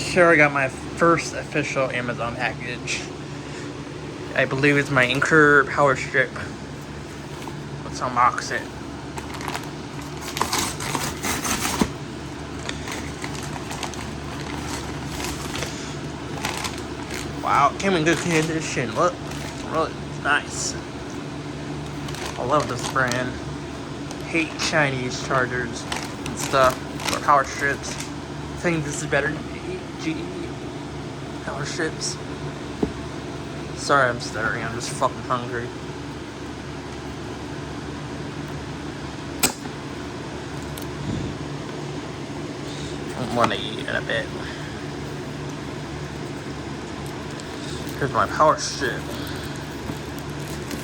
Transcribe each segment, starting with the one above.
sure I got my first official Amazon package. I believe it's my Anker power strip. Let's unbox it. Wow, it came in good condition. Look, really nice. I love this brand. Hate Chinese chargers and stuff or power strips. I think this is better than GE power strips. Sorry I'm stuttering, I'm just fucking hungry. I want to eat in a bit. Here's my power strip.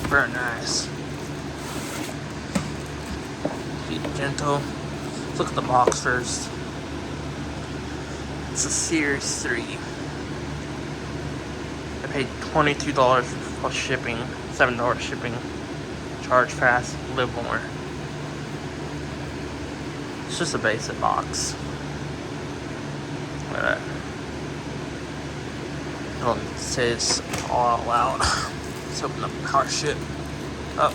Very nice. Be gentle. Let's look at the box first. It's a Series 3. I paid $22 plus shipping, $7 shipping. Charge fast, live more. It's just a basic box. Look at that. Don't say this all out loud. Let's open up the power strip. Up.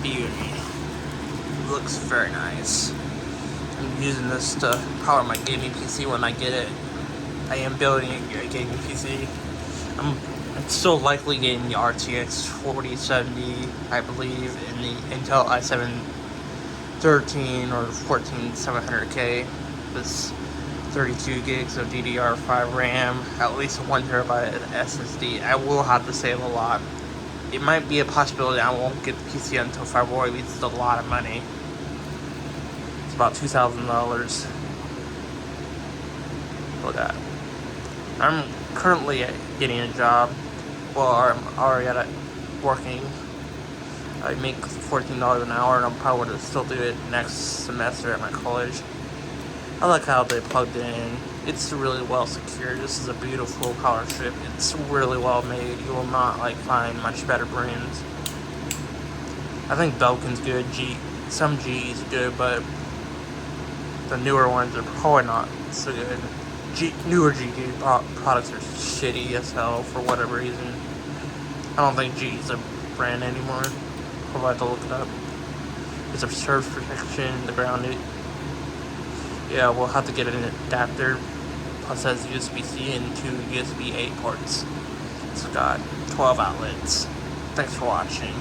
Beauty. Looks very nice. I'm using this to power my gaming PC when I get it. I am building a gaming PC. I'm still likely getting the RTX 4070, I believe, in the Intel i7 13 or 14700K. This 32 gigs of DDR5 RAM, at least 1 terabyte SSD. I will have to save a lot. It might be a possibility I won't get the PC until February. It's a lot of money. It's about $2,000. Look at that. I'm currently getting a job. Well, I'm already at it working. I make $14 an hour, and I'm probably going to still do it next semester at my college. I like how they plugged it in. It's really well secured. This is a beautiful power strip. It's really well made. You will not find much better brands. I think Belkin's good. Some GE's good, but the newer ones are probably not so good. Newer GE products are shitty as hell for whatever reason. I don't think GE's a brand anymore. I'll have to look it up. There's a surge protection, the grounded. Yeah, we'll have to get an adapter. Plus has USB-C and 2 USB-A ports. It's got 12 outlets. Thanks for watching.